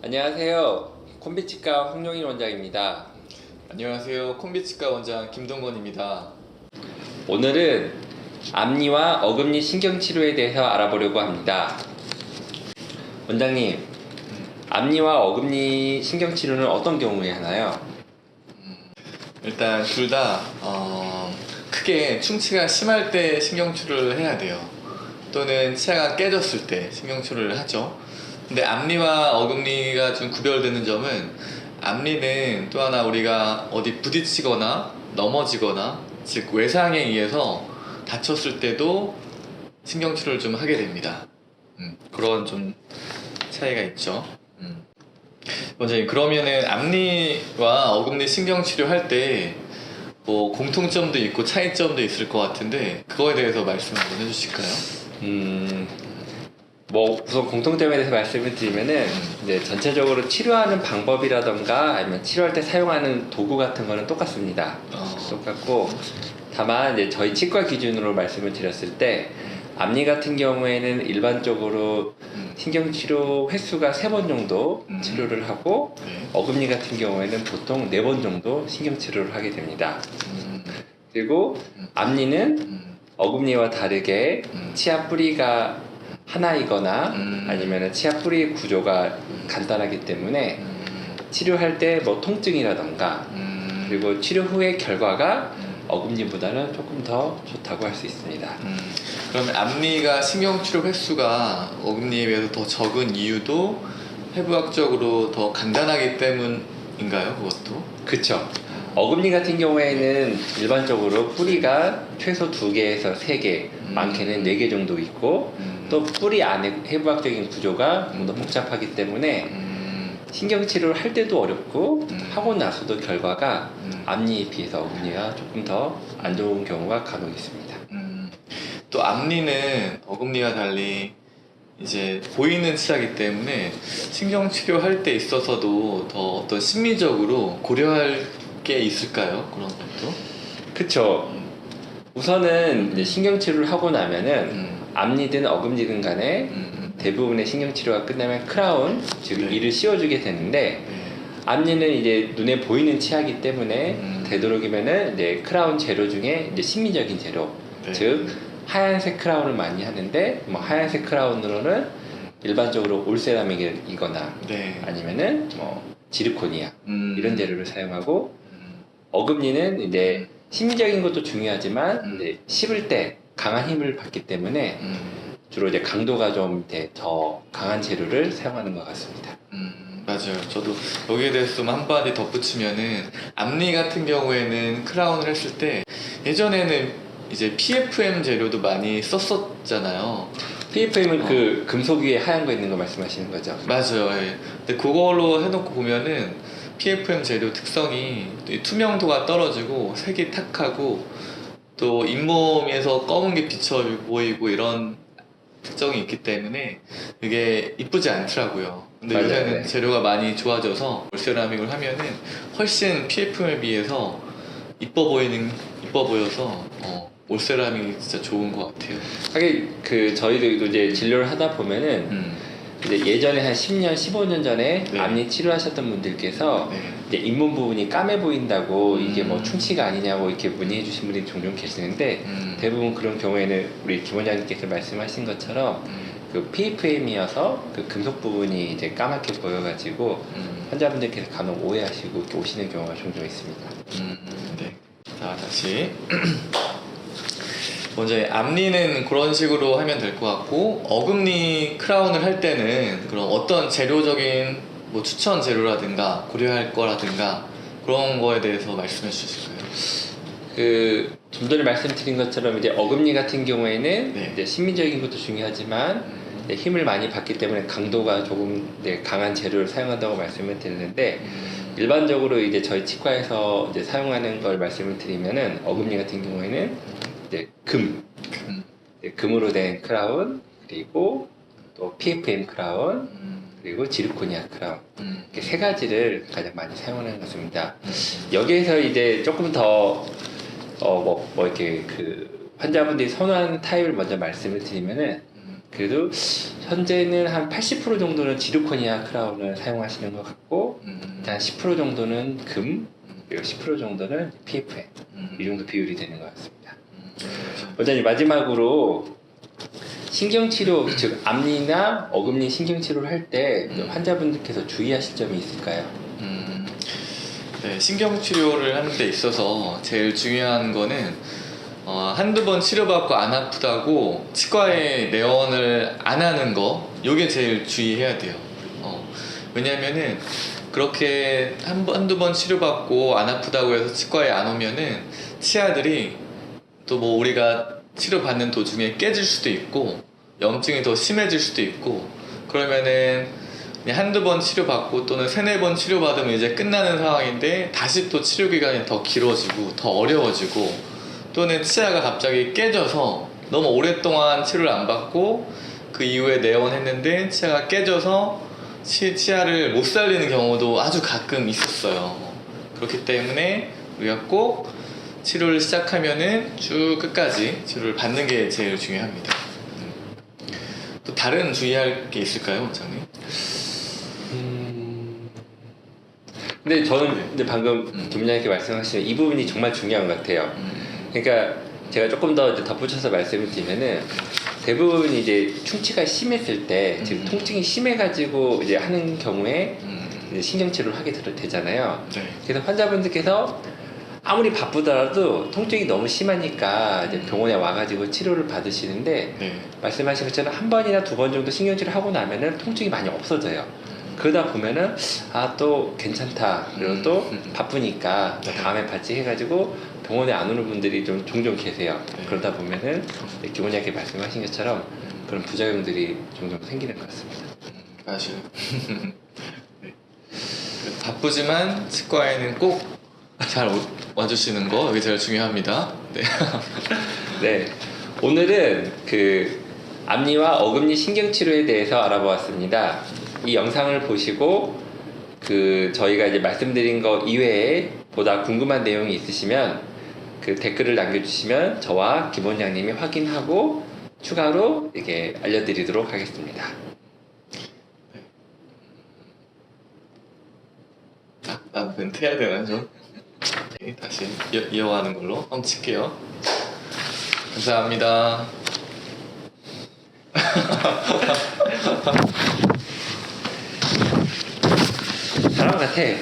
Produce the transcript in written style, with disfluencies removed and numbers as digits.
안녕하세요. 콤비치과 황용인 원장입니다. 안녕하세요. 콤비치과 원장 김동건입니다. 오늘은 앞니와 어금니 신경치료에 대해서 알아보려고 합니다. 원장님, 앞니와 어금니 신경치료는 어떤 경우에 하나요? 일단 둘 다 크게 충치가 심할 때 신경치료를 해야 돼요. 또는 치아가 깨졌을 때 신경치료를 하죠. 근데 앞니와 어금니가 좀 구별되는 점은 앞니는 또 하나 우리가 어디 부딪히거나 넘어지거나 즉 외상에 의해서 다쳤을 때도 신경치료를 좀 하게 됩니다. 그런 좀 차이가 있죠. 원장님, 그러면은 앞니와 어금니 신경치료 할 때 뭐 공통점도 있고 차이점도 있을 것 같은데 그거에 대해서 말씀 한번 해주실까요? 우선 공통점에 대해서 말씀을 드리면은 이제 전체적으로 치료하는 방법이라던가 아니면 치료할 때 사용하는 도구 같은 거는 똑같습니다. 똑같고 다만 이제 저희 치과 기준으로 말씀을 드렸을 때 앞니 같은 경우에는 일반적으로 신경치료 횟수가 3번 정도 치료를 하고 네. 어금니 같은 경우에는 보통 4번 정도 신경치료를 하게 됩니다. 그리고 앞니는 어금니와 다르게 치아 뿌리가 하나이거나 아니면 치아 뿌리 구조가 간단하기 때문에 치료할 때 뭐 통증이라던가 그리고 치료 후의 결과가 어금니보다는 조금 더 좋다고 할 수 있습니다. 그러면 앞니가 신경치료 횟수가 어금니에 비해서 더 적은 이유도 해부학적으로 더 간단하기 때문인가요? 그것도? 그쵸. 어금니 같은 경우에는 일반적으로 뿌리가 최소 2개에서 3개, 많게는 4개 정도 있고 또 뿌리 안에 해부학적인 구조가 좀 더 복잡하기 때문에 신경치료를 할 때도 어렵고 하고 나서도 결과가 앞니에 비해서 어금니가 조금 더 안 좋은 경우가 간혹 있습니다. 또 앞니는 어금니와 달리 이제 보이는 치아이기 때문에 신경치료 할 때 있어서도 더 어떤 심리적으로 고려할 게 있을까요? 그런 것도? 그쵸. 우선은 이제 신경치료를 하고 나면은 앞니든 어금니든 간에 대부분의 신경치료가 끝나면 크라운, 즉 네. 이를 씌워주게 되는데 앞니는 이제 눈에 보이는 치아이기 때문에 되도록이면은 이제 크라운 재료 중에 이제 심미적인 재료, 네. 즉 하얀색 크라운을 많이 하는데 뭐 하얀색 크라운으로는 일반적으로 올세라믹이거나 네. 아니면은 뭐 지르코니아 이런 재료를 사용하고 어금니는 이제 심미적인 것도 중요하지만 이제 씹을 때 강한 힘을 받기 때문에 주로 이제 강도가 좀 더 강한 재료를 사용하는 것 같습니다. 맞아요. 저도 여기에 대해서 좀 한마디 덧붙이면은 앞니 같은 경우에는 크라운을 했을 때 예전에는 이제 PFM 재료도 많이 썼었잖아요. PFM은 그 금속 위에 하얀 거 있는 거 말씀하시는 거죠? 맞아요. 예. 근데 그걸로 해놓고 보면은 PFM 재료 특성이 이 투명도가 떨어지고 색이 탁하고 또 잇몸에서 검은 게 비쳐 보이고 이런 특성이 있기 때문에 이게 이쁘지 않더라고요. 근데 맞아요, 요새는 네. 재료가 많이 좋아져서 올세라믹을 하면은 훨씬 PFM에 비해서 이뻐 보여서 올세라믹이 진짜 좋은 것 같아요. 하긴 그 저희도 이제 진료를 하다 보면은 이제 예전에 한 10년, 15년 전에 네. 앞니 치료하셨던 분들께서 네. 이제 잇몸 부분이 까매 보인다고 이게 뭐 충치가 아니냐고 이렇게 문의해 주신 분들이 종종 계시는데 대부분 그런 경우에는 우리 김 원장님께서 말씀하신 것처럼 그 PFM이어서 그 금속 부분이 이제 까맣게 보여가지고 환자분들께서 간혹 오해하시고 이렇게 오시는 경우가 종종 있습니다. 네. 자, 다시. 먼저 앞니는 그런 식으로 하면 될 것 같고 어금니 크라운을 할 때는 그런 어떤 재료적인 뭐 추천 재료라든가 고려할 거라든가 그런 거에 대해서 말씀해 주실까요? 그 좀 전에 말씀드린 것처럼 이제 어금니 같은 경우에는 네. 이제 심미적인 것도 중요하지만 이제 힘을 많이 받기 때문에 강도가 조금 이제 강한 재료를 사용한다고 말씀을 드리는데 일반적으로 이제 저희 치과에서 이제 사용하는 걸 말씀을 드리면은 어금니 같은 경우에는 이제 금으로 된 크라운 그리고 또 PFM 크라운 그리고 지르코니아 크라운 이렇게 3가지를 가장 많이 사용하는 것 같습니다. 여기에서 이제 조금 더 이렇게 그 환자분들이 선호하는 타입을 먼저 말씀을 드리면은 그래도 현재는 한 80% 정도는 지르코니아 크라운을 사용하시는 것 같고 한 10% 정도는 금, 그리고 10% 정도는 PFM 이 정도 비율이 되는 것 같습니다. 원장님 마지막으로 신경치료, 즉 앞니나 어금니 신경치료를 할 때 환자분들께서 주의하실 점이 있을까요? 네, 신경치료를 하는 데 있어서 제일 중요한 거는 한두 번 치료받고 안 아프다고 치과에 내원을 안 하는 거, 요게 제일 주의해야 돼요. 왜냐면은 그렇게 한두 번 치료받고 안 아프다고 해서 치과에 안 오면은 치아들이 또 뭐 우리가 치료받는 도중에 깨질 수도 있고 염증이 더 심해질 수도 있고, 그러면은 그냥 한두 번 치료받고 또는 세네 번 치료받으면 이제 끝나는 상황인데 다시 또 치료 기간이 더 길어지고 더 어려워지고, 또는 치아가 갑자기 깨져서 너무 오랫동안 치료를 안 받고 그 이후에 내원했는데 치아가 깨져서 치아를 못 살리는 경우도 아주 가끔 있었어요. 그렇기 때문에 우리가 꼭 치료를 시작하면은 쭉 끝까지 치료를 받는 게 제일 중요합니다. 또 다른 주의할 게 있을까요, 원장님? 근데 저는 이제 방금 김원장님께 말씀하신 이 부분이 정말 중요한 것 같아요. 그러니까 제가 조금 더 이제 덧붙여서 말씀을 드리면은 대부분 이제 충치가 심했을 때 지금 통증이 심해가지고 이제 하는 경우에 이제 신경치료를 하게 되잖아요. 네. 그래서 환자분들께서 아무리 바쁘더라도 통증이 너무 심하니까 이제 병원에 와가지고 치료를 받으시는데 네. 말씀하신 것처럼 한 번이나 두 번 정도 신경치료 하고 나면은 통증이 많이 없어져요. 그러다 보면은 또 괜찮다, 그리고 또 바쁘니까 또 네. 다음에 받지 해가지고 병원에 안 오는 분들이 좀 종종 계세요. 네. 그러다 보면은 김원장님께 말씀하신 것처럼 그런 부작용들이 종종 생기는 것 같습니다. 맞아요. 네. 바쁘지만 치과에는 꼭 잘 와주시는 거, 이게 제일 중요합니다. 네. 네, 오늘은 그 앞니와 어금니 신경치료에 대해서 알아보았습니다. 이 영상을 보시고 그 저희가 이제 말씀드린 거 이외에 보다 궁금한 내용이 있으시면 그 댓글을 남겨주시면 저와 김 원장님이 확인하고 추가로 이렇게 알려드리도록 하겠습니다. 멘트 해야 되나 좀? 네, 다시 이어가는 걸로 한번 칠게요. 감사합니다. 사람 같아. 네.